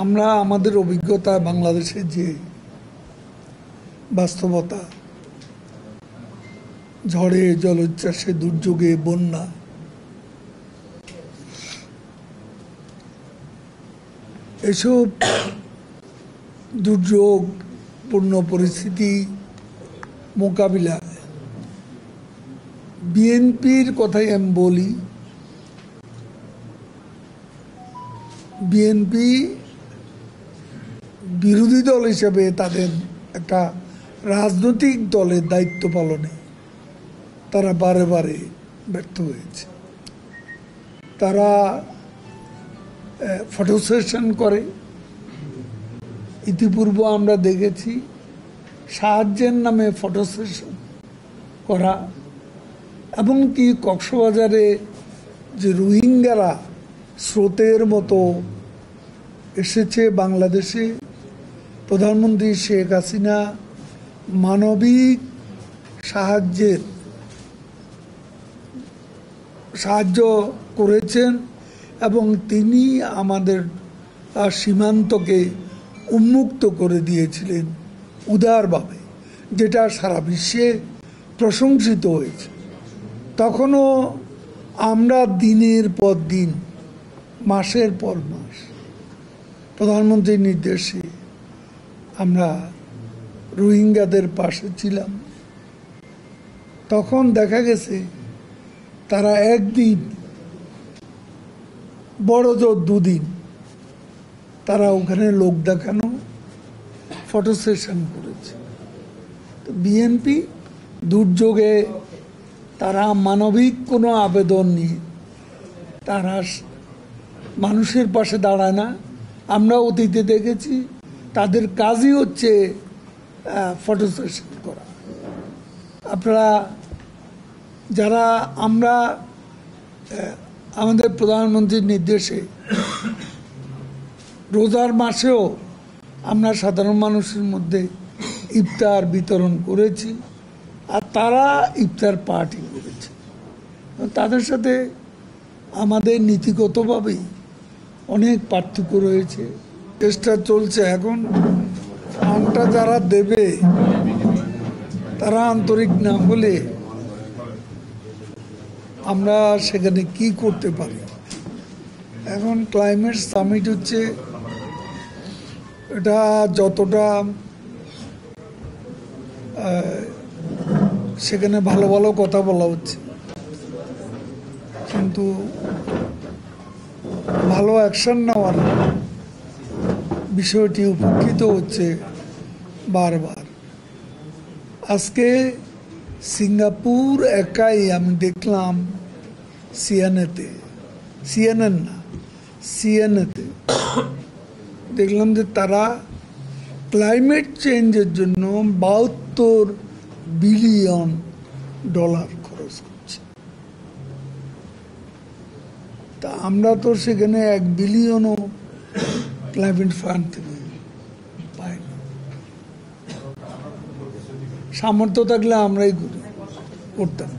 আমরা আমাদের অভিজ্ঞতা বাংলাদেশের যে বাস্তবতা, ঝড়ে, জলোচ্ছ্বাসে, দুর্যোগে, বন্যা, এসব দুর্যোগপূর্ণ পরিস্থিতি মোকাবিলায় বিএনপির কথাই আমি বলি, বিএনপি বিরোধী দল হিসেবে তাদের একটা রাজনৈতিক দলের দায়িত্ব পালনে তারা বারে বারে ব্যর্থ হয়েছে। তারা ফটো সেশন করে, ইতিপূর্বে আমরা দেখেছি সাহায্যের নামে ফটো সেশন করা, এবং কি কক্সবাজারে যে রোহিঙ্গারা স্রোতের মতো এসেছে বাংলাদেশে, প্রধানমন্ত্রী শেখ হাসিনা মানবিক সাহায্য করেছেন এবং তিনি আমাদের সীমান্তকে উন্মুক্ত করে দিয়েছিলেন উদারভাবে, যেটা সারা বিশ্বে প্রশংসিত হয়েছে। তখনও আমরা দিনের পর দিন, মাসের পর মাস প্রধানমন্ত্রীর নির্দেশে আমরা রোহিঙ্গাদের পাশে ছিলাম। তখন দেখা গেছে তারা একদিন, বড় জোর দুদিন, তারা ওখানে লোক দেখানো, ফটো সেশন করেছে। তো বিএনপি দুর্যোগে তারা মানবিক কোনো আবেদন নিয়ে তারা মানুষের পাশে দাঁড়ায় না। আমরা অতীতে দেখেছি তাদের কাজই হচ্ছে ফটো সেশন করা। আপনারা যারা আমরা আমাদের প্রধানমন্ত্রীর নির্দেশে রোজার মাসেও আমরা সাধারণ মানুষের মধ্যে ইফতার বিতরণ করেছি, আর তারা ইফতার পার্টি করেছে। তাদের সাথে আমাদের নীতিগতভাবেই অনেক পার্থক্য রয়েছে। চেষ্টা চলছে। এখন ফান্ডটা যারা দেবে তারা আন্তরিক না হলে আমরা সেখানে কি করতে পারি। এখন ক্লাইমেট সামিট হচ্ছে, এটা যতটা সেখানে ভালো ভালো কথা বলা হচ্ছে, কিন্তু ভালো অ্যাকশন নেওয়ার বিষয়টি উপেক্ষিত হচ্ছে বারবার। আজকে সিঙ্গাপুর একাই আমি দেখলাম সিএনএতে দেখলাম যে তারা ক্লাইমেট চেঞ্জের জন্য $72 বিলিয়ন খরচ করছে। তা আমরা তো সেখানে $1 বিলিয়নও ক্লাইমেট ফান্ড থেকে পাই না। সামর্থ্য থাকলে আমরাই করতাম।